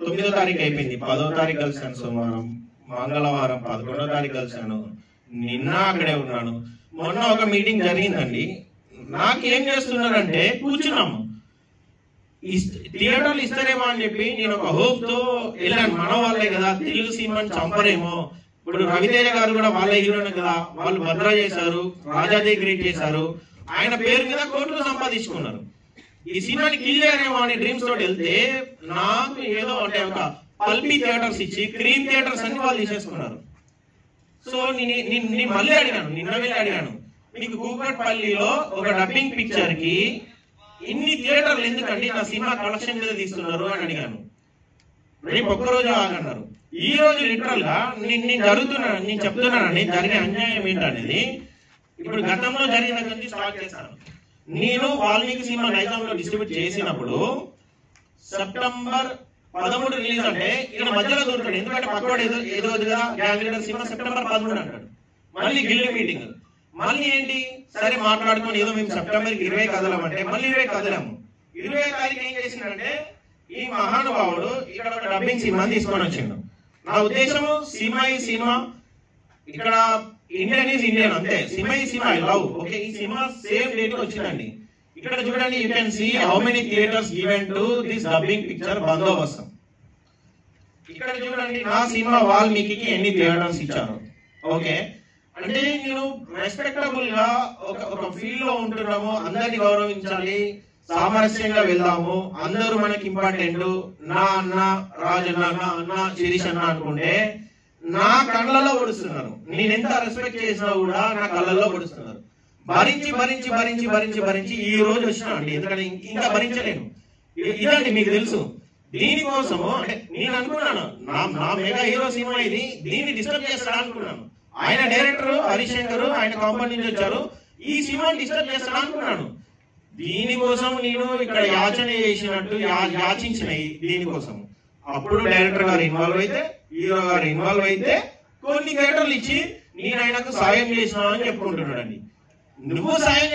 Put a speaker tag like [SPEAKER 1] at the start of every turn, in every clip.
[SPEAKER 1] 9వ తారీఖు అయిపోయింది, 10వ తారీఖు కలిసాను సోమవారం, మంగళవారం 11వ తారీఖు కలిసాను, నిన్న అక్కడే ఉన్నాను. మొన్న ఒక మీటింగ్ జరిగిందండి. నాకేం చేస్తున్నారంటే కూర్చున్నాము, థియేటర్లు ఇస్తారేమో అని చెప్పి నేను ఒక హోప్ తో వెళ్ళాను. మన వాళ్ళే కదా, తెలుగు సినిమాని చంపరేమో. ఇప్పుడు రవితేజ గారు కూడా వాళ్ళ హీరోనే కదా, వాళ్ళు భద్ర చేశారు, రాజాదే గ్రేట్ చేశారు, ఆయన పేరు మీద కోట్లు సంపాదించుకున్నారు. ఈ సినిమాని కిల్ చేయరేమో అని డ్రీమ్స్ తోటి వెళ్తే నాకు ఏదో అంటే ఒక పల్పీ థియేటర్స్ ఇచ్చి క్రీమ్ థియేటర్స్ అన్ని వాళ్ళు తీసేసుకున్నారు. సో నేను మళ్ళీ అడిగాను, నిన్న వెళ్ళి అడిగాను, మీకు కూకట్పల్లిలో ఒక డబ్బింగ్ పిక్చర్ కి ఇన్ని థియేటర్లు ఎందుకండి, నా సినిమా కలెక్షన్ మీద తీస్తున్నారు అని అడిగాను. రేపు ఒక్కరోజు ఆగన్నారు. ఈ రోజు లిటరల్ గా నేను చెప్తున్నానండి జరిగే అన్యాయం ఏంటనేది. ఇప్పుడు గతంలో జరిగిన నుంచి స్టార్ట్ చేశాను. నేను వాల్మీకి సినిమా నైజాంలో డిస్ట్రిబ్యూట్ చేసినప్పుడు సెప్టెంబర్ 13 రిలీజ్ అంటే ఇక్కడ మధ్యలో దొరుకుతాడు, ఎందుకంటే పక్కవాడు ఏదో గ్యాంగ్ లీడర్ సినిమా సెప్టెంబర్ 13 అంటాడు. మళ్ళీ గిల్డ్ మీటింగ్, మళ్ళీ ఏంటి సరే మాట్లాడుకొని ఏదో మేము సెప్టెంబర్ 20 కదలమంటే మళ్ళీ 20 కదలాము. 20వ తారీఖు ఏం చేసిందంటే ఈ మహానుభావుడు ఇక్కడ ఒక డబ్బింగ్ సినిమా తీసుకొని వచ్చిండు. నా ఉద్దేశము సినిమా ఇక్కడ ఇండియన్ ఈజ్ ఇండియన్ అంతే. Cinema I love. ఓకే, ఈ సినిమా సేమ్ డేట్ వచ్చిందండి. ఇక్కడ చూడండి, you can see how many theatres given to this dubbing picture బందోబస్తు. ఇక్కడ చూడండి నా సినిమా వాల్మీకి ఎన్ని థియేటర్స్ ఇచ్చారు. ఓకే, అంటే నేను రెస్పెక్టబుల్ గా ఒక ఫీల్డ్ లో ఉంటున్నాము, అందరిని గౌరవించాలి, సామరస్యంగా వెళ్దాము, అందరూ మనకి ఇంపార్టెంట్, నా అన్న రాజన్న, నా అన్న శిరీష్ అన్న అనుకుంటే నా కళ్ళల్లో పొడుస్తున్నారు. నేను ఎంత రెస్పెక్ట్ చేసినా కూడా నా కళ్ళల్లో పొడుస్తున్నారు. భరించి ఈ రోజు వచ్చినా అండి, ఎందుకంటే ఇంకా భరించలేను. ఇదండి మీకు తెలుసు. దీనికోసము అంటే నేను అనుకున్నాను నా మెగా హీరో సినిమా ఇది, దీన్ని డిస్టర్బ్ చేస్తాడా అనుకున్నాను. ఆయన డైరెక్టర్ హరిశంకర్, ఆయన కాంపౌండ్ నుంచి వచ్చారు, ఈ సినిమాని డిస్టర్బ్ చేస్తాడా అనుకున్నాను. దీనికోసం నేను ఇక్కడ యాచన చేసినట్టు యాచించిన దీనికోసం. అప్పుడు డైరెక్టర్ గారు ఇన్వాల్వ్ అయితే, హీరో గారు ఇన్వాల్వ్ అయితే కొన్ని థియేటర్లు ఇచ్చి నేను ఆయనకు సాయం చేసినా అని చెప్పుకుంటున్నాడండి. నువ్వు సాయం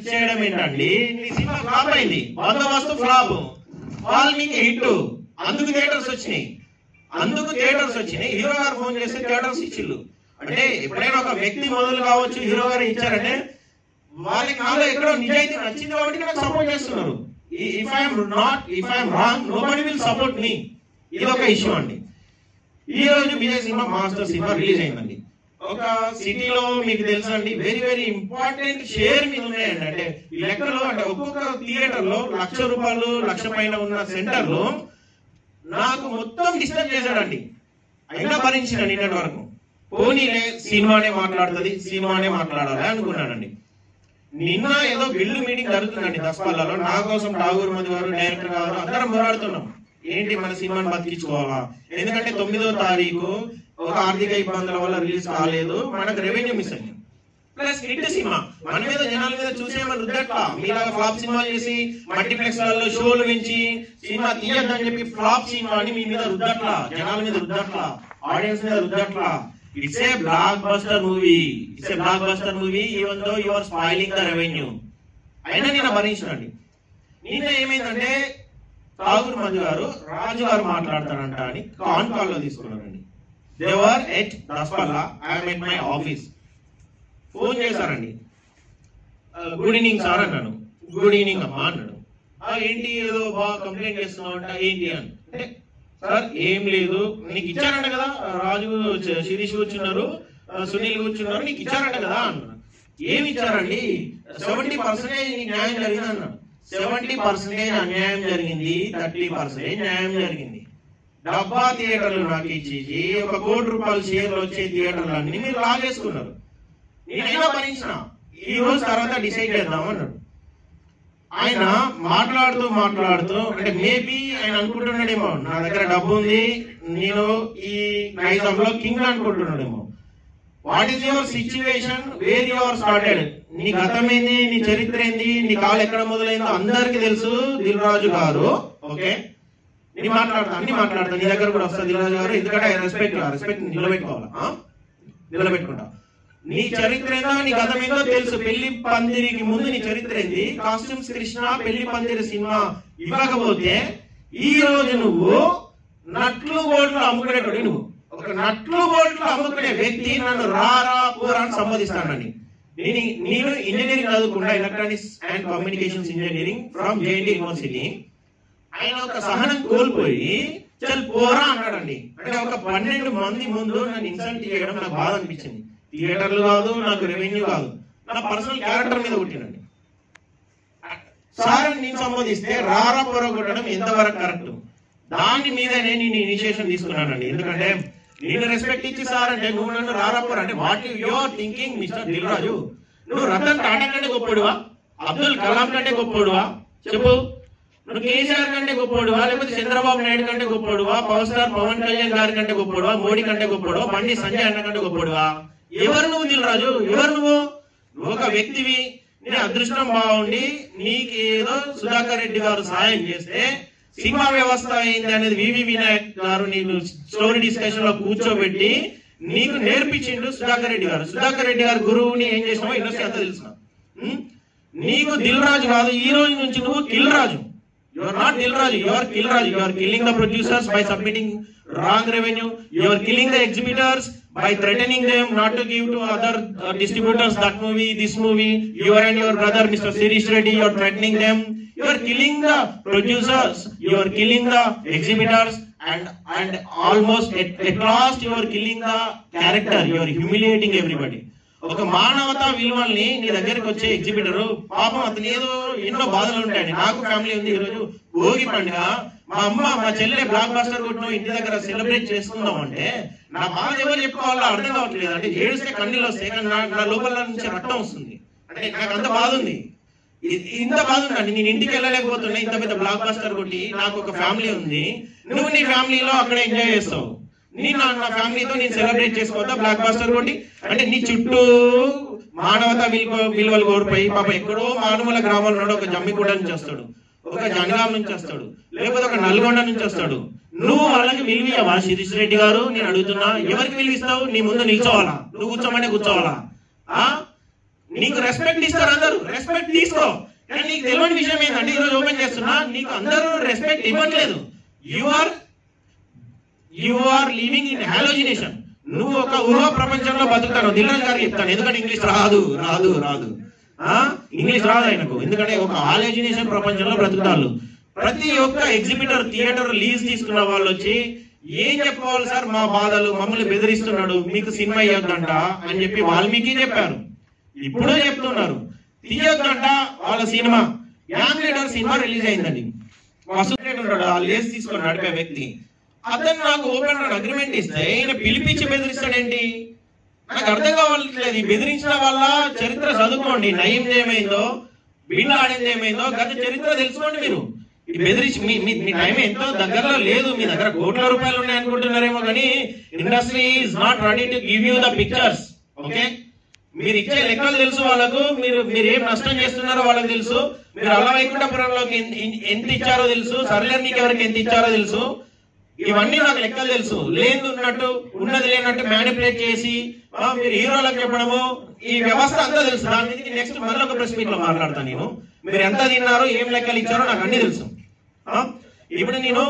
[SPEAKER 1] చేయడం ఏంటండి? నీ సినిమా ఫ్లాప్ అయింది, బందోబస్తు ఫ్లాప్, వాల్మీకి హిట్, అందుకు థియేటర్స్ వచ్చినాయి. హీరో గారు ఫోన్ చేస్తే థియేటర్స్ ఇచ్చిళ్ళు. అంటే ఎప్పుడైనా ఒక వ్యక్తి మొదలు కావచ్చు, హీరో గారు ఇచ్చారంటే వాళ్ళకి నాలో ఎక్కడో నిజాయితీ నచ్చింది కాబట్టి నాకు సపోర్ట్ చేస్తున్నారు. If I'm wrong nobody will support me. ఇది ఒక ఇష్యూ అండి. ఈ రోజు Vijay cinema master cinema release అయిందండి. ఒక సిటీలో మీకు తెలుసా అండి, వెరీ ఇంపార్టెంట్ షేర్ మీద ఉన్నాయండి. అంటే ఈ లెక్కలో అంటే ఒక్కొక్క థియేటర్ లో ₹1,00,000 1,00,000 పైన ఉన్న సెంటర్ లో నాకు మొత్తం డిస్టర్బ్ చేశాడండి. అయినా భరించిన నిన్నటి వరకు. పోనీలే సినిమానే మాట్లాడాలి అనుకున్నానండి. నిన్న ఏదో బిల్లు మీటింగ్ జరుగుతుందండి దసపల్లలో. నా కోసం ఠాగూర్ మధు గారు, డైరెక్టర్ గారు అందరం పోరాడుతున్నాం. ఏంటి మన సినిమాని బతికించుకోవాలా, ఎందుకంటే 9వ తారీఖు ఒక ఆర్థిక ఇబ్బందుల వల్ల రిలీజ్ కాలేదు, మనకు రెవెన్యూ మిస్ అయింది. ప్లస్ హిట్ సినిమా మన మీద జనాల మీద చూసేమని రుద్దట్లా. మీలాగా ఫ్లాప్ సినిమాలు చేసి మల్టీప్లెక్స్ లలో షోలు పెంచి సినిమా తీయద్దని చెప్పి ఫ్లాప్ సినిమాని మీ మీద రుద్దట్లా, జనాల మీద రుద్దట్లా, ఆడియన్స్ మీద రుద్దట్లా. It's a blockbuster movie even though you are spoiling the revenue. అయినా నేను భరించినండి. నిన్న ఏమైందంటే ఠాగూర్ మధు గారు రాజు గారు మాట్లాడతారంట అని కాన్ కాల్ లో తీసుకున్నారండి. They were at Daspalla, I'm at my office. Phone చేశారండి, గుడ్ ఈవినింగ్ సార్ అన్నాను. గుడ్ ఈవినింగ్ అమ్మా అన్నాడు. ఏంటి ఏదో బాగా కంప్లైంట్ చేస్తున్నావు అంట, ఏంటి అంటే సార్ ఏం లేదు, నీకు ఇచ్చారంట కదా, రాజు శిరీష్ కూర్చున్నారు, సునీల్ కూర్చున్నారు, నీకు ఇచ్చారంట కదా అన్నాడు. ఏమి ఇచ్చారండి? 70% నీకు న్యాయం జరిగింది అన్నాడు. 70% అన్యాయం జరిగింది, 30% న్యాయం జరిగింది. డబ్బా థియేటర్లు నాకు ఇచ్చేసి ₹1 కోటి షేర్లు వచ్చే థియేటర్లు అన్ని మీరు లాగేసుకున్నారు. నేనైనా భరించిన, ఈ రోజు తర్వాత డిసైడ్ చేద్దాం అన్నాడు. ఆయన మాట్లాడుతూ అంటే మేబీ ఆయన అనుకుంటున్నాడేమో నా దగ్గర డబ్బు ఉంది, నేను ఈ నైజాంలో కింగ్ అనుకుంటున్నాడేమో. What is your situation, where you are started, నీ గతం ఏంది, నీ చరిత్ర ఏంది, నీ కాలు ఎక్కడ మొదలైందో అందరికి తెలుసు దిల్ రాజు గారు. ఓకే, నేను మాట్లాడతా, నీ దగ్గర కూడా వస్తా దిల్ రాజు గారు, ఎందుకంటే రెస్పెక్ట్ నిలబెట్టుకుంటా. నీ చరిత్ర ఏందో, నీ గతం ఏందో తెలుసు. పెళ్లి పందిరికి ముందు నీ చరిత్ర ఏంది, కాస్ట్యూమ్స్ కృష్ణ పెళ్లి పందిరి సినిమా ఇవ్వకపోతే ఈ రోజు నువ్వు నట్లు బోల్ట్లు అమ్ముకునేటోడు నువ్వు. ఒక నట్లు బోల్ట్లు అమ్ముకునే వ్యక్తి నన్ను రారా పోరా అని సంబోధిస్తానని. నేను ఇంజనీరింగ్ చదువుకున్నా, electronics and communications engineering from JNT university. ఆయన ఒక సహనం కోల్పోయి చల్ పోరా అన్నాడండి. అంటే ఒక 12 మంది ముందు నన్ను ఇన్సల్ట్ చేయడం నాకు బాధ అనిపించింది. థియేటర్లు కాదు, నాకు రెవెన్యూ కాదు, నా పర్సనల్ క్యారెక్టర్ మీద కొట్టినండి. సార్ నేను సంబోధిస్తే రారా పోరా కొట్టడం ఎంతవరకు కరెక్ట్? దాని మీద నేను ఇనిషియేషన్ తీసుకున్నానండి. ఎందుకంటే నేను రెస్పెక్ట్ ఇచ్చి సార్ అంటే నువ్వు నన్ను రారా పోరా అంటే what you are thinking mister Dil Raju? నువ్వు రతన్ టాటా కంటే గొప్పడువా? అబ్దుల్ కలాం కంటే గొప్పడువా? చెప్పు. నువ్వు కేసీఆర్ కంటే గొప్పడువా? లేకపోతే చంద్రబాబు నాయుడు కంటే గొప్పడువా? పవర్ స్టార్ పవన్ కళ్యాణ్ గారి కంటే గొప్పడువా? మోడీ కంటే గొప్పడువా? బండి సంజయ్ అన్న కంటే గొప్పడువా? ఎవరు నువ్వు దిల్ రాజు? ఎవరు నువ్వు? నువ్వు ఒక వ్యక్తివి. నీ అదృష్టం బాగుండి నీకేదో సుధాకర్ రెడ్డి గారు సాయం చేస్తే సినిమా వ్యవస్థ అయింది అనేది వివి వినాయక్ గారు నీకు స్టోరీ డిస్కషన్ లో కూర్చోబెట్టి నీకు నేర్పించిండు సుధాకర్ రెడ్డి గారు. సుధాకర్ రెడ్డి గారు గురువుని ఏం చేసినావో ఇండస్ట్రీ అంతా తెలుసు. నీకు దిల్ రాజు కాదు, ఈ రోజు నుంచి నువ్వు kill Raju. You are not Dil Raju, you are Kill Raju. You are killing the producers by submitting wrong revenue. You are killing the exhibitors by threatening them not to give to other distributors that movie, this movie. You and your brother Mr. Sirish Reddy, you are threatening them. You are killing the producers. You are killing the exhibitors, and almost at last you are killing the character. You are humiliating everybody. ఒక మానవతా విలువల్ని నీ దగ్గరికి వచ్చే exhibitor పాపం అతను ఏదో ఎన్నో బాధలు ఉంటాయండి. నాకు ఫ్యామిలీ ఉంది. ఈరోజు భోగి పండుగ, మా అమ్మ మా చెల్లె బ్లాక్ బాస్టర్ కొట్టిన ఇంటి దగ్గర సెలబ్రేట్ చేసుకుందాం అంటే నా బాధ ఎవరు చెప్పుకోవాలో అర్థం కావట్లేదు. అంటే ఏడుస్తే కన్నీళ్ళు వస్తాయి, కానీ నా లోపల నుంచి రక్తం వస్తుంది. అంటే నాకు అంత బాధ ఉంది, ఇంత బాధ ఉందండి. నేను ఇంటికి వెళ్ళలేకపోతున్నా, ఇంత పెద్ద బ్లాక్ బాస్టర్ కొట్టి. నాకు ఒక ఫ్యామిలీ ఉంది. నువ్వు నీ ఫ్యామిలీలో అక్కడ ఎంజాయ్ చేస్తావు, నా ఫ్యామిలీతో నేను సెలబ్రేట్ చేసుకోవద్దా బ్లాక్ బాస్టర్ కొట్టి? అంటే నీ చుట్టూ మానవతా విలువలు కోల్పోయి పాప ఎక్కడో మానవుల గ్రామంలో ఒక జమ్మిగూడ నుంచి వస్తాడు, ఒక జనగాం నుంచి వస్తాడు, లేకపోతే ఒక నల్గొండ నుంచి వస్తాడు. నువ్వు వాళ్ళకి విలువవా? శిరీష్ రెడ్డి గారు నేను అడుగుతున్నా, ఎవరికి విలువిస్తావు? నీ ముందు నిల్చోవాలా? నువ్వు కూర్చోమంటే కూర్చోవాలా? నీకు రెస్పెక్ట్ ఇస్తారు అందరూ, రెస్పెక్ట్ తీసుకో. కానీ నీకు తెలియని విషయం ఏంటంటే ఈరోజు ఓపెన్ చేస్తున్నా, నీకు అందరూ రెస్పెక్ట్ ఇవ్వట్లేదు. You are living in hallucination. నువ్వు ఒక ఊహా ప్రపంచంలో బతుకుతాను. దిల్రాజ్ గారికి చెప్తాను, ఎందుకంటే ఇంగ్లీష్ రాదు ఇంగ్లీష్ రాదు ఆయనకు, ఎందుకంటే ఒక హాలోజినేషన్ ప్రపంచంలో బ్రతుకుతారు. ప్రతి ఒక్క ఎగ్జిబిటర్ థియేటర్ లీజ్ తీసుకున్న వాళ్ళు వచ్చి ఏం చెప్పుకోవాలి సార్, మా బాధలు, మమ్మల్ని బెదిరిస్తున్నాడు, మీకు సినిమా ఇవ్వద్దంట అని చెప్పి వాల్మీకి చెప్పారు. ఇప్పుడు చెప్తున్నారు తీయొద్దంట వాళ్ళ cinema. Young leader cinema release అయిందండి. వసూలు ఉంటాడు ఆ లేజ్ తీసుకొని నడిపే వ్యక్తి, అతను నాకు ఓపెన్ అగ్రిమెంట్ ఇస్తే ఈయన పిలిపించి బెదిరిస్తాడేంటి? నాకు అర్థం కావట్లేదు. ఈ బెదిరించిన వాళ్ళ చరిత్ర చదువుకోండి. నయీం ఏమైందో, బిన్ లాడెన్ ఏమైందో గత చరిత్ర తెలుసుకోండి. మీరు ఈ బెదిరించి మీ టైం ఎంతో దగ్గరలో లేదు. మీ దగ్గర కోట్ల రూపాయలు ఉన్నాయి అనుకుంటున్నారేమో, కానీ industry is not ready to give you the pictures. Okay, మీరు ఇచ్చే లెక్కలు తెలుసు వాళ్ళకు, మీరు ఏం నష్టం చేస్తున్నారో వాళ్ళకి తెలుసు. మీరు అలా వైకుంఠపురంలోకి ఎంత ఇచ్చారో తెలుసు, సర్లేర్ నీకు ఎవరికి ఎంత ఇచ్చారో తెలుసు. ఇవన్నీ నాకు లెక్కలు తెలుసు. లేదు ఉన్నట్టు ఉన్నది లేనట్టు మ్యానిపులేట్ చేసి మీరు హీరోలకు చెప్పడము, ఈ వ్యవస్థ అంతా తెలుసు. దాని మీద నెక్స్ట్ మరొక ప్రెస్ మీట్ లో మాట్లాడతాను నేను. మీరు ఎంత తిన్నారో, ఏం లెక్కలు ఇచ్చారో నాకు అన్ని తెలుసు. ఇప్పుడు నేను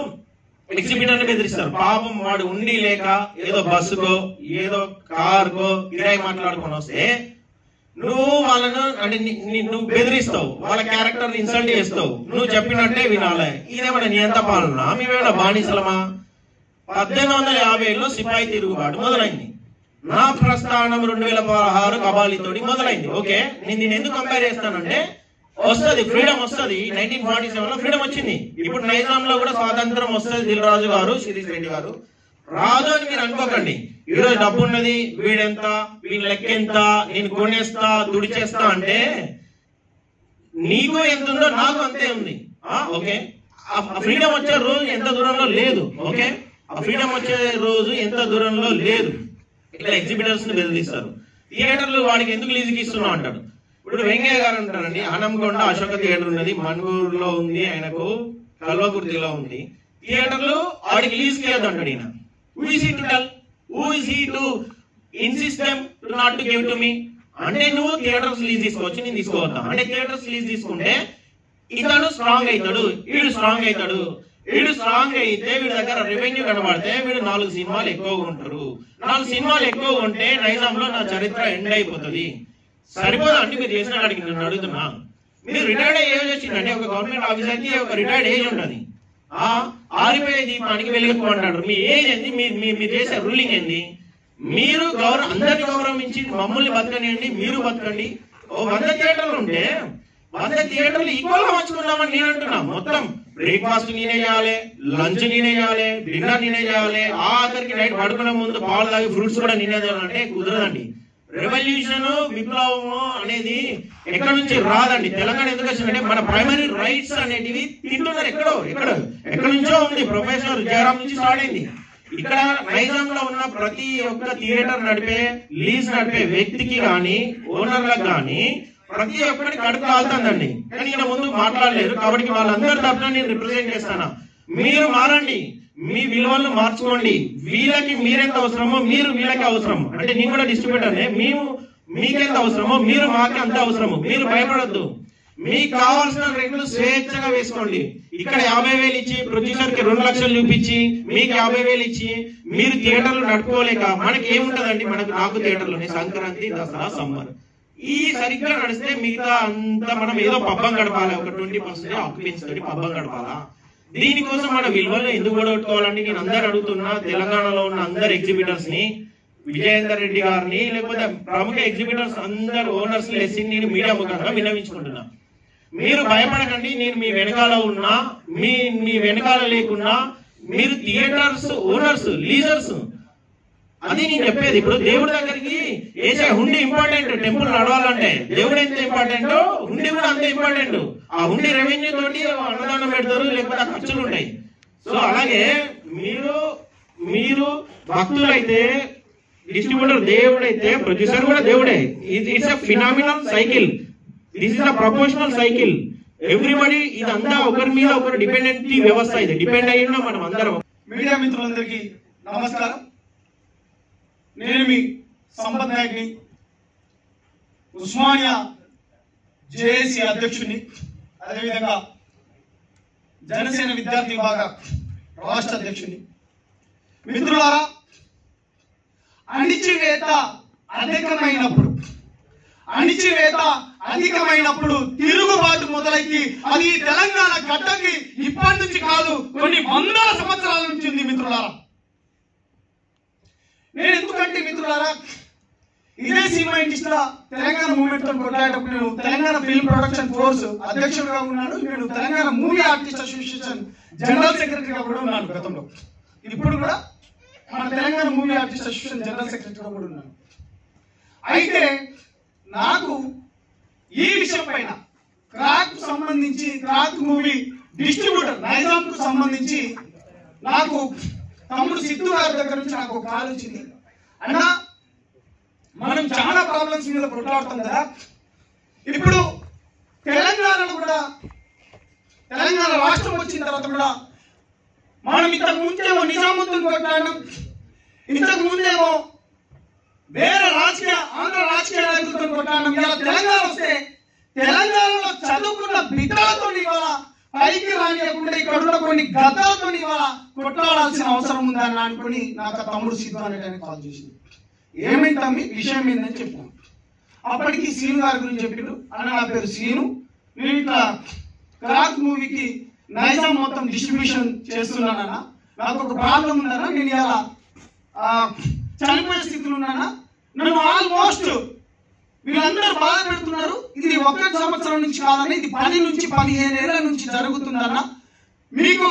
[SPEAKER 1] ఎగ్జిబిటర్ బెదిరిస్తారు. పాపం వాడు ఉండి లేక ఏదో బస్సుకో ఏదో కార్కో కిరాయి మాట్లాడుకొని వస్తే నువ్వు వాళ్ళను అంటే నువ్వు బెదిరిస్తావు, వాళ్ళ క్యారెక్టర్ ఇన్సల్ట్ చేస్తావు. నువ్వు చెప్పినట్టే వినాలి. ఇదేమన్నా నీ ఎంత పాలన? మేమేమైనా బానిసలమా? 1850లో సిపాయి తిరుగుబాటు మొదలైంది. నా ప్రస్థానం 2016 కబాలితోటి మొదలైంది. ఓకే, నేను ఎందుకు కంపేర్ చేస్తానంటే వస్తుంది, ఫ్రీడమ్ వస్తుంది. 1947 లో ఫ్రీడమ్ వచ్చింది. ఇప్పుడు నైజాంలో కూడా స్వాతంత్రం వస్తుంది. దిల్ రాజు గారు, శిరీష్ రెడ్డి గారు రాదు అని మీరు అనుకోకండి. ఈరోజు డబ్బు ఉన్నది, వీడెంత, వీడి లెక్క ఎంత, నేను కొనేస్తా తుడిచేస్తా అంటే నీకు ఎంత ఉందో నాకు అంతే ఉంది. ఓకే, ఆ ఫ్రీడమ్ వచ్చే రోజు ఎంత దూరంలో లేదు. ఓకే, ఆ ఫ్రీడమ్ వచ్చే రోజు ఎంత దూరంలో లేదు. ఇట్లా ఎగ్జిబిటర్స్ ని బెదిరిస్తారు. థియేటర్లు వాడికి ఎందుకు లీజుకి ఇస్తున్నావు అంటాడు. ఇప్పుడు వెంకయ్య గారు అంటారండి, ఆనంకొండ అశోక థియేటర్ ఉన్నది, మన్గూరులో ఉంది, ఆయనకు కల్వకుర్తిలో ఉంది. థియేటర్లు వాడికి లీజుకి ఇవ్వద్దు అంటాడు ఈయన. Who is he to tell? Who is he to insist them to not to give to me? అంటే నువ్వు థియేటర్స్ లీజ్ తీసుకోవచ్చు, నేను తీసుకోవద్దా? అంటే థియేటర్స్ లీజ్ తీసుకుంటే ఇతడు స్ట్రాంగ్ అవుతాడు, వీడు స్ట్రాంగ్ అవుతాడు. వీడు స్ట్రాంగ్ అయితే వీడి దగ్గర రెవెన్యూ కనబడితే వీడు 4 సినిమాలు ఎక్కువగా ఉంటారు. 4 సినిమాలు ఎక్కువ ఉంటే నైజాంలో నా చరిత్ర ఎండ్ అయిపోతుంది. సరిపోదా అండి మీరు చేసిన వాడికి? నేను అడుగుతున్నా, మీరు రిటైర్డ్ ఏజ్ వచ్చిందంటే ఒక గవర్నమెంట్ ఆఫీసర్ కి ఒక రిటైర్డ్ ఏజ్ ఉంటుంది. ఆరిపోయే దీపానికి వెలుగుతూ అంటాడు. మీ ఏజ్ ఏంది? మీరు చేసే రూలింగ్ ఏంది? మీరు అందరిని గౌరవించి మమ్మల్ని బతకనియండి, మీరు బతకండి. 100 థియేటర్లు ఉంటే 100 థియేటర్లు ఈక్వల్ గా పంచుకుందామని నేను అంటున్నా. మొత్తం బ్రేక్ఫాస్ట్ నేనే చేయాలి, లంచ్ నేనే చేయాలి, డిన్నర్ నేనే చేయాలి, ఆఖరికి నైట్ పడుకునే ముందు పాలు తాగి ఫ్రూట్స్ కూడా నేనే చేయాలంటే కుదరదండి. రెవల్యూషన్, విప్లవము అనేది ఎక్కడి నుంచి రాదండి. తెలంగాణ ఎందుకు వచ్చిందంటే మన ప్రైమరీ రైట్స్ అనేటివి తింటున్నారు. ఎక్కడి నుంచో ఉంది. ప్రొఫెసర్ జయరాం నుంచి స్టార్ట్ అయింది. ఇక్కడ నైజాంలో ఉన్న ప్రతి ఒక్క థియేటర్ నడిపే, లీజ్ నడిపే వ్యక్తికి గాని, ఓనర్లకు గాని ప్రతి ఒక్కరికి కడుపు కాలుతుందండి. కానీ ఈయన ముందు మాట్లాడలేరు. కాబట్టి వాళ్ళందరి తరఫున నేను రిప్రజెంట్ చేస్తాను. మీరు మారండి, మీ విలువలను మార్చుకోండి. వీళ్ళకి మీరెంత అవసరమో మీరు వీళ్ళకి అవసరం. అంటే నేను కూడా డిస్ట్రిబ్యూటర్నే. మేము మీకెంత అవసరమో మీరు మాకే అంత అవసరము. మీరు భయపడద్దు. మీకు కావాల్సిన రేట్లు స్వేచ్ఛగా వేసుకోండి. ఇక్కడ 50,000 ఇచ్చి ప్రొడ్యూసర్ కి 2 లక్షలు చూపించి మీకు 50,000 ఇచ్చి మీరు థియేటర్లు నడుపుకోలేక మనకి ఏముంటదండి? నాకు థియేటర్లు సంక్రాంతి, దసరా, సమ్మర్ ఈ సరిగ్గా నడిస్తే మిగతా అంతా మనం ఏదో పబ్బం గడపాలి. ఒక 20% ఆక్యుపెన్సీ తోటి పబ్బం గడపాలా? దీనికోసం మన విలువలు ఎందుకు గొడవట్టుకోవాలండి? నేను అందరు అడుగుతున్నా, తెలంగాణలో ఉన్న అందరు ఎగ్జిబిటర్స్ ని, విజయేందర్ రెడ్డి గారిని, లేకపోతే ప్రముఖ ఎగ్జిబిటర్స్ అందరు ఓనర్స్ లెస్సింగ్ నేను మీడియా ముఖంగా విన్నవించుకుంటున్నా. మీరు భయపడకండి. నేను మీ వెనకాల ఉన్నా, మీ వెనకాల లేకున్నా మీరు థియేటర్స్ ఓనర్స్, లీజర్స్. అది నేను చెప్పేది. ఇప్పుడు దేవుడి దగ్గరికి వేసే హుండీ ఇంపార్టెంట్. టెంపుల్ నడవాలంటే దేవుడు ఎంత ఇంపార్టెంటో హుండీ కూడా అంతే ఇంపార్టెంట్. ఆ హుండీ రెవెన్యూ తోటి అన్నదానం పెడతారు, లేకపోతే ఖర్చులు ఉంటాయి. సో అలాగే మీరు భక్తులైతే, డిస్ట్రిబ్యూటర్ దేవుడైతే, ప్రొడ్యూసర్ కూడా దేవుడే. It's a phenomenal cycle. This is a proportional cycle. Everybody ఇదంతా ఒకరి మీద ఒకరు డిపెండెంట్ వ్యవస్థ. ఇది డిపెండ్ అయ్యి మనం అందరం.
[SPEAKER 2] మీడియా మిత్రులందరికీ నమస్కారం. నేను మీ సంపత్ నాయక్ని, ఉస్మానియా జేఏసీ అధ్యక్షుడిని, అదేవిధంగా జనసేన విద్యార్థి విభాగ రాష్ట్ర అధ్యక్షుడిని. మిత్రులారా, అణిచివేత అధికమైనప్పుడు తిరుగుబాటు మొదలైంది. అది తెలంగాణ గడ్డకి ఇప్పటి నుంచి కాదు, కొన్ని వందల సంవత్సరాల నుంచి ఉంది మిత్రులారా. నేను ఎందుకంటే మిత్రులారా, ఇదే సినిమా ఇండస్ట్రీలో తెలంగాణ మూవ్మెంట్ తో కొట్లాడేటప్పుడు నేను తెలంగాణ ఫిల్మ్ ప్రొడక్షన్ ఫోర్స్ అధ్యక్షుడిగా ఉన్నాను. నేను Telangana movie artist association general సెక్రటరీగా కూడా ఉన్నాను గతంలో. ఇప్పుడు కూడా మన Telangana movie artist association general సెక్రటరీగా కూడా ఉన్నాను. అయితే నాకు ఈ విషయం పైన క్రాక్ మూవీ డిస్ట్రిబ్యూటర్ నైజాం కు సంబంధించి నాకు తమ్ముడు సిద్ధు గారి దగ్గర నుంచి నాకు ఒక కాల్ వచ్చింది. అన్నా, మనం చాలా ప్రాబ్లమ్స్ మీద కొట్లాడుతాం కదా. ఇప్పుడు తెలంగాణలో కూడా, తెలంగాణ రాష్ట్రం వచ్చిన తర్వాత కూడా మనం ఇంతకు ముందేమో నిజాముద్దీన్ కొట్లాడినాం, ఇంతకు ముందేమో వేరే ఆంధ్ర రాజకీయ నాయకులతో కొట్లాడినాం. ఇలా తెలంగాణ వస్తే తెలంగాణలో చదువుకున్న బిడ్డలతో ఇవాళ పైకి రానియకుండా ఇక్కడ ఉన్న కొన్ని గతాలతో ఇవాళ కొట్లాడాల్సిన అవసరం ఉందని అనుకుని నాకు తమ్ముడు సిద్ధు అనేటాన్ని కాల్ చేసింది. ఏమైంది విషయం ఏందని చెప్పాను. అప్పటికి సీను గారి గురించి చెప్పిండు. అన్న, నా పేరు సీను, నేను ఇట్లా క్రాక్ మూవీకి నైజాం మొత్తం డిస్ట్రిబ్యూషన్ చేస్తున్నానన్నా, నాకు ఒక ప్రాబ్లం ఉందన్నా, నేను ఇలా చనిపోయే స్థితిలో ఉన్నానా, నన్ను ఆల్మోస్ట్ వీళ్ళందరూ బాధ పెడుతున్నారు. ఇది 1 సంవత్సరం నుంచి కాదన్నా, ఇది 10 నుంచి 15 ఏళ్ల నుంచి జరుగుతుందన్నా. మీకు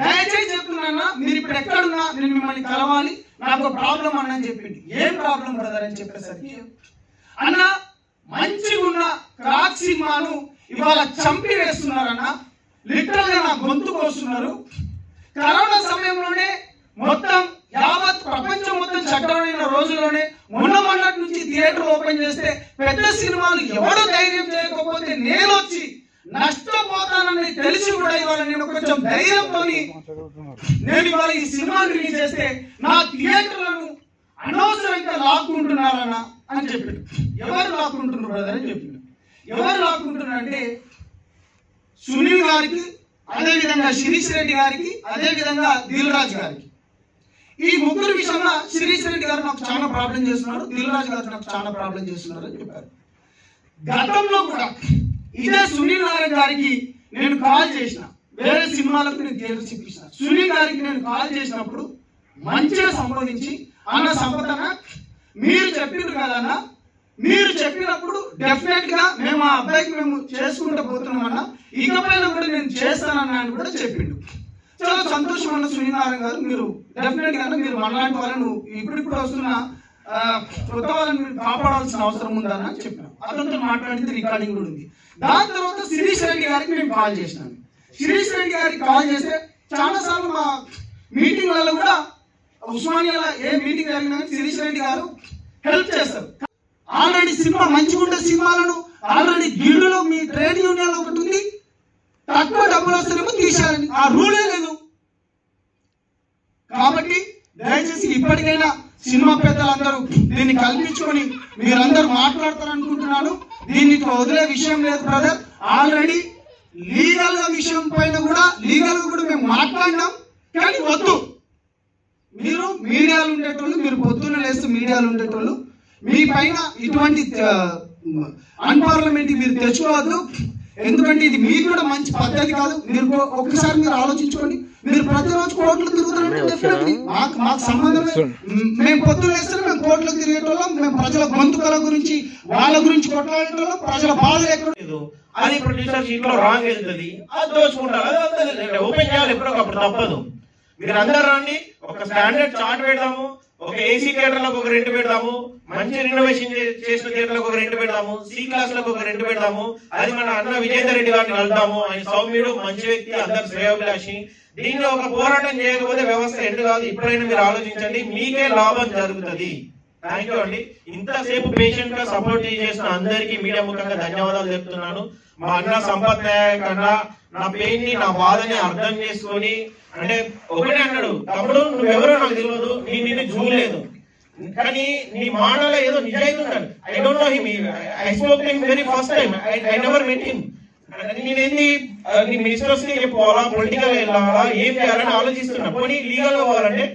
[SPEAKER 2] దయచేసి చెప్తున్నా, మీరు ఇప్పుడు ఎక్కడున్నా నేను మిమ్మల్ని కలవాలి, నాకు ఒక ప్రాబ్లం అన్న అని చెప్పింది. ఏం ప్రాబ్లం బ్రదర్ అని చెప్పేసరికి, అన్న మంచిగా ఉన్న క్రాక్ సినిమాను ఇవాళ చంపి వేస్తున్నారన్న, లిటరల్ గా నా గొంతు కోస్తున్నారు. కరోనా సమయంలోనే మొత్తం యావత్ ప్రపంచం మొత్తం చక్కడైన రోజుల్లోనే మొన్నటి నుంచి థియేటర్ ఓపెన్ చేస్తే పెద్ద సినిమాలు ఎవడో ధైర్యం చేయకపోతే నేను వచ్చి నష్టపోతానని తెలిసి కూడా ఇవాళ నేను కొంచెం ధైర్యంతో నేను ఇవాళ ఈ సినిమా రిలీజ్ చేస్తే నా థియేటర్లను అనవసరంగా లాక్కుంటున్నారన్న అని చెప్పిండు. ఎవరు లాక్కుంటున్నారు బ్రదర్ అని చెప్పిండు. ఎవరు లాక్కుంటున్నారు అంటే సునీల్ గారికి అదేవిధంగా శిరీష్ రెడ్డి గారికి, అదేవిధంగా దిల్ రాజు గారికి. ఈ ముగ్గురు విషయంలో శిరీష్ రెడ్డి గారు నాకు చాలా ప్రాబ్లం చేస్తున్నారు, దిల్ రాజు గారు నాకు చాలా ప్రాబ్లం చేస్తున్నారు అని చెప్పారు. గతంలో కూడా ఇదే సునీల్ నారాయణ గారికి నేను కాల్ చేసిన, వేరే సినిమాలకు నేను థియేటర్ చూపించిన. సునీల్ గారికి నేను కాల్ చేసినప్పుడు మంచిగా సంబోధించి, అన్న సంపదన మీరు చెప్పారు కదన్నా, మీరు చెప్పినప్పుడు డెఫినెట్ గా మేము ఆ అబ్బాయికి మేము చేసుకుంటూ పోతున్నామన్నా, ఇకపైన కూడా నేను చేస్తానన్నా అని కూడా చెప్పిండు. చాలా సంతోషం అన్న సునీల్ నారాయణ గారు, మీరు డెఫినెట్ గా మీరు మనలాంటి వాళ్ళను ఇప్పుడు వస్తున్న కొత్త వాళ్ళని మీరు కాపాడాల్సిన అవసరం ఉందని చెప్పినాం. అతనితో మాట్లాడింది రికార్డింగ్ కూడా ఉంది. దాని తర్వాత శిరీష్ రెడ్డి గారికి నేను కాల్ చేసినాను. శిరీష్ రెడ్డి గారికి కాల్ చేస్తే చాలా సార్లు మా మీటింగ్లలో కూడా ఉస్మానియాలో ఏ మీటింగ్ జరిగినా శిరీష్ రెడ్డి గారు హెల్ప్ చేస్తారు. ఆల్రెడీ సినిమా మంచిగా ఉండే సినిమాలను ఆల్రెడీ గిల్లులో మీ ట్రేడ్ యూనియన్ ఒకటి ఉంది, తక్కువ డబ్బులు వస్తేనేమో తీశారని ఆ రూలే లేదు. కాబట్టి దయచేసి ఇప్పటికైనా సినిమా పెద్దలందరూ దీన్ని కల్పించుకొని మీరందరూ మాట్లాడతారనుకుంటున్నాను. దీనికి వదిలే విషయం లేదు బ్రదర్. ఆల్రెడీ లీగల్ గా విషయం పైన కూడా లీగల్ గా కూడా మేము మాట్లాడినాం. కానీ వద్దు, మీరు మీడియాలు ఉండేటోళ్ళు, మీరు పొద్దున్న లేస్తూ మీడియాలు ఉండేటోళ్ళు, మీ పైన ఇటువంటి అన్పార్లమెంట్ మీరు తెచ్చుకోవద్దు. ఎందుకంటే ఇది మీకు కూడా మంచి పద్ధతి కాదు. మీరు ఒక్కసారి మీరు ఆలోచించుకోండి. మీరు ప్రతిరోజు కోర్టులు తిరుగుతారంటే డెఫినెట్లీ మాకు సంబంధం. మేము పొద్దున్న వేస్తే మేము కోర్టులకు తిరిగేటోళ్ళం, మేము ప్రజల గొంతుకల గురించి వాళ్ళ గురించి కొట్లాడేటోళ్ళం, ప్రజల బాధలు ఎక్కడ
[SPEAKER 1] అది ప్రొడ్యూసర్ షీట్ లో రాంగ్ వెళ్తుంది, అది దోచుకుంటారు. అది ఓపెన్ చేయాలి ఎప్పుడొకప్పుడు, తప్పదు. మీరు అందరు రండి, ఒక స్టాండర్డ్ చార్ట్ పెడదాము, ఒక ఏసీ థియేటర్లకు ఒక రెంట్ పెడదాము, మంచి రినోవేషన్ చేసిన థియేటర్లకు ఒక రెంట్ పెడదాము, సి క్లాస్ లకు ఒక రెంట్ పెడదాము. అది మన అన్న విజేందర్ రెడ్డి గారిని వెళ్దాము. ఆయన సౌమ్యుడు, మంచి వ్యక్తి, అందరు శ్రేయోభిలాషి. దీన్ని ఒక పోరాటం చేయకపోతే వ్యవస్థ ఎండు కాదు. ఇప్పుడైనా మీరు ఆలోచించండి, మీకే లాభం జరుగుతుంది. థ్యాంక్ యూ అండి. ఇంతసేపు పేషెంట్ గా సపోర్ట్ చేసిన అందరికీ మీడియా ముఖంగా ధన్యవాదాలు చెప్తున్నాను. మా అన్న సంపత్ నాయక్ అన్న నా పెయిన్ ని, నా బాధని అర్థం చేసుకొని, అంటే ఒకటే అన్నాడు, తమ్ముడు నువ్వెవరో నాకు తెలియదు, నిన్ను చూడలేదు, కానీ నీ మాటలో ఏదో నిజాయితీ ఉన్నాడు. I don't know him, I spoke him very first time, I never met him. నేనేంది నీ మినిస్టర్స్ కి చెప్పుకోవాలా, పొలిటికల్ వెళ్ళాలా, ఏం చేయాలని ఆలోచిస్తున్నా. పోనీ లీగల్ గా పోవాలంటే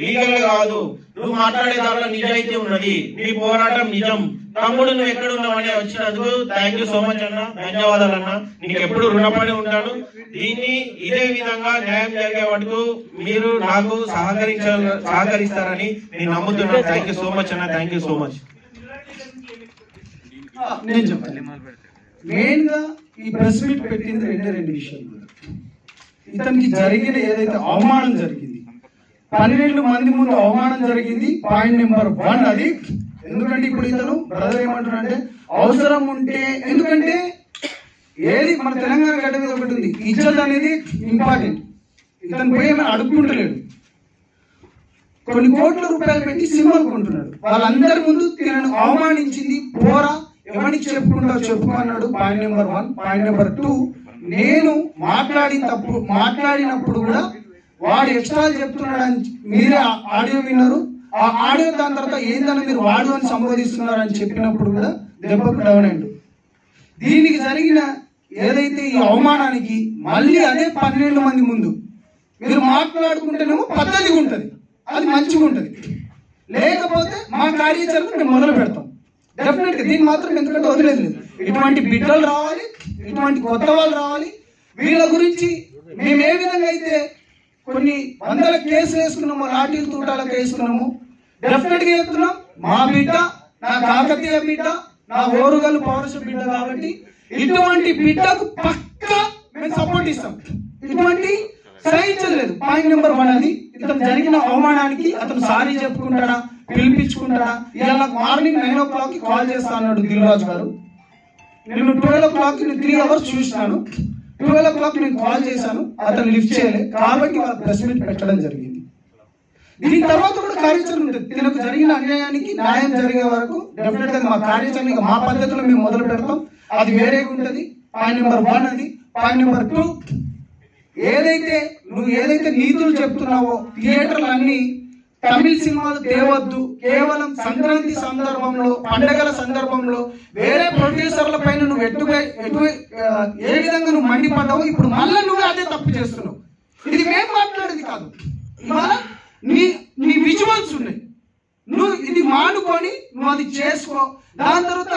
[SPEAKER 1] లీగల్ కాదు, నువ్వు మాట్లాడే దాంట్లో నిజాయితీ ఉన్నది, నీ పోరాటం నిజం. తమ్ముడు నువ్వు ఎక్కడ ఉన్నావని వచ్చినందుకు థ్యాంక్ యూ సో మచ్ అన్న, ధన్యవాదాలు అన్న. నీకు ఎప్పుడు రుణపడి ఉంటాను. దీన్ని ఇదే విధంగా న్యాయం జరిగే వరకు మీరు నాకు సహకరిస్తారని నేను నమ్ముతున్నాను. థ్యాంక్ యూ సో మచ్ అన్న, థ్యాంక్ యూ సో మచ్.
[SPEAKER 2] నేను చెప్పాలి, మెయిన్ గా ఈ ప్రెస్ మీట్ పెట్టింది రెండు విషయాలు. ఇతనికి జరిగిన ఏదైతే అవమానం జరిగింది, 12 మంది ముందు అవమానం జరిగింది. పాయింట్ నెంబర్ 1 అది. ఎందుకంటే ఇప్పుడు ఇతను బ్రదర్ ఏమంటారంటే అవసరం ఉంటే, ఎందుకంటే ఏది మన తెలంగాణ గడ్డ మీద ఒకటి ఉంది, ఇజ్జత్ అనేది ఇంపార్టెంట్. ఇతను పోయి ఏమైనా అడుక్కుంటలేడు, కొన్ని కోట్ల రూపాయలు పెట్టి సినిమాలు కొంటున్నాడు. వాళ్ళందరి ముందు తినను అవమానించింది. పోరా ఎవరికి చెప్పుకుంటావు చెప్పుకో అన్నాడు. Point number 1. పాయింట్ నెంబర్ 2, నేను మాట్లాడినప్పుడు కూడా వాడు ఎక్స్ట్రా చెప్తున్నాడని మీరే ఆడియో విన్నారు. ఆ ఆడియో దాని తర్వాత ఏందని మీరు వాడు అని సంబోధిస్తున్నారని చెప్పినప్పుడు కూడా దెబ్బకు డౌన్ అయ్యాడు. దీనికి జరిగిన ఏదైతే ఈ అవమానానికి మళ్ళీ అదే 12 మంది ముందు మీరు మాట్లాడుకుంటేనేమో పద్ధతిగా ఉంటుంది, అది మంచిగా ఉంటుంది. లేకపోతే మా కార్యాచరణ మేము మొదలు పెడతాం డెఫినెట్ గా. దీన్ని మాత్రం ఎందుకంటే వదిలేదు. ఇటువంటి బిడ్డలు రావాలి, ఇటువంటి కొత్త వాళ్ళు రావాలి. వీళ్ళ గురించి మేము ఏ విధంగా అయితే కొన్ని వందల కేసులు వేసుకున్నాము, లాఠీలు తూటాలకు వేసుకున్నాము, డెఫినెట్ గా చెప్తున్నాం, మా బిడ్డ, నా కాకతీయ బిడ్డ, నా ఓరుగల్లు పౌరుష బిడ్డ. కాబట్టి ఇటువంటి బిడ్డకు పక్కా మేము సపోర్ట్ ఇస్తాం. ఇటువంటి సహించలేదు. పాయింట్ నెంబర్ 1 అది. ఇతను జరిగిన అవమానానికి అతను సారీ చెప్పుకుంటాడా, పిలిపించుకుంటాడా? ఇలా నాకు మార్నింగ్ 9 o'clock కాల్ చేస్తా అన్నాడు దిల్ రాజు గారు. నేను 12 o'clock 3 hours చూసినాను. 12 o'clock నేను కాల్ చేశాను, అతను లిఫ్ట్ చేయలేదు. కాబట్టి వాళ్ళ ప్రెస్ మీట్ పెట్టడం జరిగింది. దీని తర్వాత కూడా కార్యాచరణ ఉంటుంది. తినకు జరిగిన అన్యాయానికి న్యాయం జరిగే వరకు డెఫినెట్ గా మా కార్యాచరణ మా పద్ధతిలో మేము మొదలు పెడతాం. అది వేరేగా ఉంటుంది. పాయింట్ నెంబర్ 1 అది. పాయింట్ నెంబర్ 2, నువ్వు ఏదైతే నీతులు చెప్తున్నావో థియేటర్లు అన్ని తమిళ సినిమాలు తేవద్దు, కేవలం సంక్రాంతి సందర్భంలో, పండగల సందర్భంలో వేరే ప్రొడ్యూసర్ల పైన నువ్వు ఏ విధంగా నువ్వు మండిపడ్డావు, ఇప్పుడు మళ్ళీ నువ్వు అదే తప్పు చేస్తున్నావు. ఇది మేము మాట్లాడేది కాదు, ఇవాళ నీ విజువల్స్ ఉన్నాయి, నువ్వు ఇది మానుకొని నువ్వు అది చేసుకో. దాని తర్వాత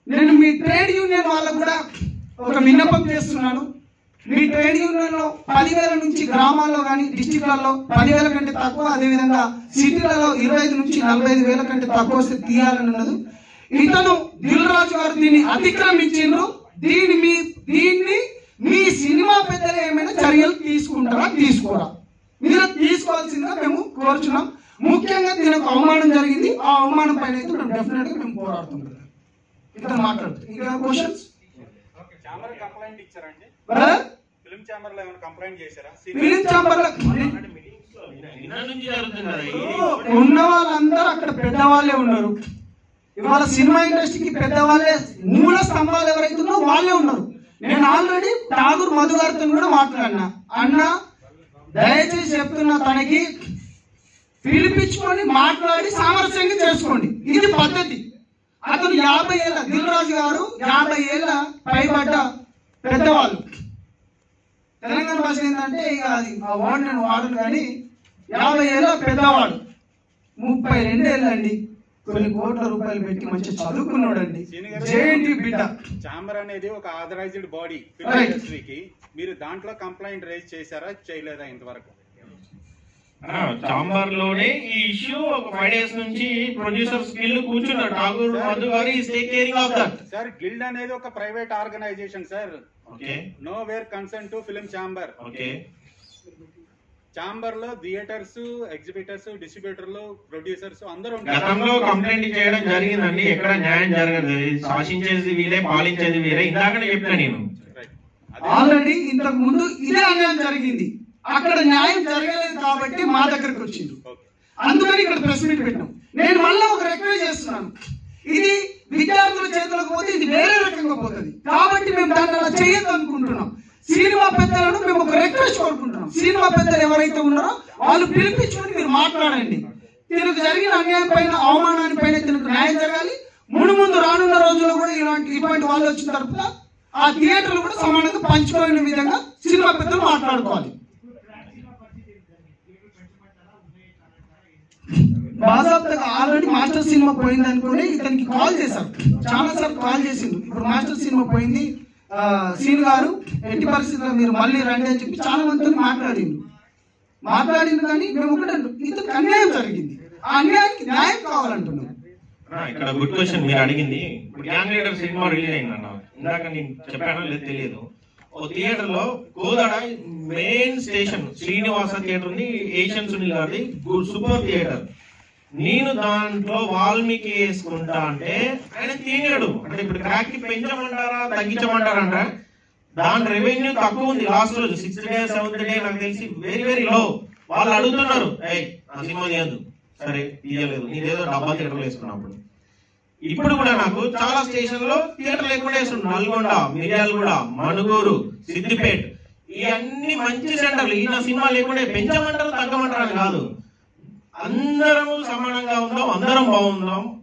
[SPEAKER 2] నేను మీ ట్రేడ్ యూనియన్ వాళ్ళకు కూడా ఒక విన్నపం చేస్తున్నాను. మీ ట్రేడ్ యూనియన్ లో 10,000 నుంచి గ్రామాల్లో కానీ డిస్టిక్లలో 10,000 కంటే తక్కువ, అదేవిధంగా సిటీలలో 25 నుంచి 45,000 కంటే తక్కువ వస్తే తీయాలని ఉన్నది. ఇతను దిల్ రాజు గారు దీన్ని అతిక్రమించిండ్రు. దీన్ని మీ సినిమా పెద్దలు ఏమైనా చర్యలు తీసుకుంటారా, తీసుకోరా? మీరు తీసుకోవాల్సిందిగా మేము కోరుచున్నాం. ముఖ్యంగా దీనికి అవమానం జరిగింది, ఆ అవమానం పైన అయితే మేము డెఫినెట్ గా మేము పోరాడుతున్నాం. ఇతను మాట్లాడుతుంది. ఇంకా క్వశ్చన్స్?
[SPEAKER 3] ఫిల్మ్ ఛాంబర్ లో ఏమైనా కంప్లైంట్ చేశారా?
[SPEAKER 2] ఫిల్మ్ ఛాంబర్ లో ఉన్న వాళ్ళందరూ అక్కడ పెద్దవాళ్ళే ఉన్నారు. ఇవాళ సినిమా ఇండస్ట్రీకి పెద్దవాళ్ళే, మూల స్తంభాలు ఎవరైతుందో వాళ్ళే ఉన్నారు. నేను ఆల్రెడీ ఠాగూర్ మధు గారితో కూడా మాట్లాడినా. అన్న దయచేసి చెప్తున్నా, తనకి పిలిపించుకొని మాట్లాడి సామరస్యంగా చేసుకోండి, ఇది పద్ధతి. అతను 50 ఏళ్ళ దిల్ రాజు గారు 50 ఏళ్ళ పైబడ్డ పెద్దవాళ్ళు. తెలంగాణ భాష ఏంటంటే ఇక అది ఆ వర్డ్ నేను వాడను, కానీ 50 ఏళ్ళ పెద్దవాడు, 32 ఏళ్ళండి, కొన్ని కోట్ల రూపాయలు పెట్టి మంచి చదువుకున్నాడు అండి, జేఎన్టీ బిడ్డ.
[SPEAKER 3] ఛాంబర్ అనేది ఒక ఆథరైజ్డ్ బాడీ ఫిల్మ్ ఇండస్ట్రీకి. మీరు దాంట్లో కంప్లైంట్ రేజ్ చేశారా, చేయలేదా ఇంతవరకు?
[SPEAKER 1] ఛాంబర్ లోనే ఈ ఇష్యూ ఒక 5 days నుంచి ప్రొడ్యూసర్స్ గిల్డ్ కూర్చున్నారు. ఠాగూర్ మధు గారు is take caring of that.
[SPEAKER 3] Sir guild అనేది ఒక private organisation sir.
[SPEAKER 1] Okay,
[SPEAKER 3] no where concern to film chamber.
[SPEAKER 1] Okay,
[SPEAKER 3] chamber లో థియేటర్స్, ఎగ్జిబిటర్స్, డిస్ట్రిబ్యూటర్లు, ప్రొడ్యూసర్స్ అందరూ
[SPEAKER 1] గతంలో కంప్లైంట్ చేయడం జరిగిందండి. ఎక్కడ న్యాయం జరగదు, శాసించేది వీరే, పాలించేది వీరే. ఇందాకనే చెప్పినా నేను.
[SPEAKER 2] ఆల్రెడీ ఇంతకు ముందు ఇదే అన్యాయం జరిగింది, అక్కడ న్యాయం జరగలేదు కాబట్టి మా దగ్గరకు వచ్చింది. అందుకని ఇక్కడ ప్రెస్ మీట్ పెట్టాం. నేను మళ్ళీ ఒక రిక్వెస్ట్ చేస్తున్నాను, ఇది విద్యార్థుల చేతులకు పోతే ఇది వేరే రకంగా పోతుంది కాబట్టి మేము దాన్ని అలా చేయొద్దు అనుకుంటున్నాం. సినిమా పెద్దలను మేము ఒక రిక్వెస్ట్ కోరుకుంటున్నాం, సినిమా పెద్దలు ఎవరైతే ఉన్నారో వాళ్ళు పిలిపించుకొని మీరు మాట్లాడండి. తినకు జరిగిన అన్యాయం పైన, అవమానాన్ని పైన తినకు న్యాయం జరగాలి. ముందు రానున్న రోజుల్లో కూడా ఇటువంటి వాళ్ళు వచ్చిన తరపున ఆ థియేటర్లు కూడా సమానంగా పంచుకోలేని విధంగా సినిమా పెద్దలు మాట్లాడుకోవాలి. బాజాబ్తగా ఆల్రెడీ మాస్టర్ సినిమా పోయింది అనుకుని ఇతనికి కాల్ చేశారు, చాలా సార్లు కాల్ చేసిండు. ఇప్పుడు మాస్టర్ సినిమా పోయింది, సీన్ గారు ఎట్టి పరిస్థితుల్లో మీరు మళ్ళీ రండి అని చెప్పి చాలా మందితో మాట్లాడింది. కానీ మేము ఒకటే, ఇతనికి అన్యాయం జరిగింది, ఆ అన్యాయానికి న్యాయం కావాలంటున్నాం.
[SPEAKER 1] ఇక్కడ గుడ్ క్వశ్చన్ మీరు అడిగింది. ఇప్పుడు గ్యాంగ్ లీడర్ సినిమా రిలీజ్ అయిందన్న, ఇందాక నేను చెప్పానో లేదు తెలియదు. ఓ థియేటర్ లో Kodad main station Srinivasa theatre ఉంది, ఏషియన్ సునీల్ గారిది, సూపర్ థియేటర్. నేను దాంట్లో వాల్మీకి వేసుకుంటా అంటే ఆయన తీయడు. అంటే ఇప్పుడు క్రాక్ కి పెంచమంటారా, తగ్గించమంటారంట. దాని రెవెన్యూ తక్కువ ఉంది. లాస్ట్ రోజు 6th డే 7th డే నాకు తెలిసి వెరీ లో. వాళ్ళు అడుగుతున్నారు, ఆ సినిమా తీయద్దు. సరే తీయలేదు, నీదేదో డబ్బా థియేటర్లో వేసుకున్నప్పుడు. ఇప్పుడు కూడా నాకు చాలా స్టేషన్ లో థియేటర్ లేకుండా వేస్తున్నాడు. నల్గొండ, మిర్యాలగూడ, మణుగూరు, సిద్దిపేట, ఇవన్నీ మంచి సెంటర్లు. ఈయన సినిమా లేకుండా పెంచమంటారు, తగ్గమంటారు అని కాదు. అందరం సమానంగా ఉందాం, అందరం బాగుందాం.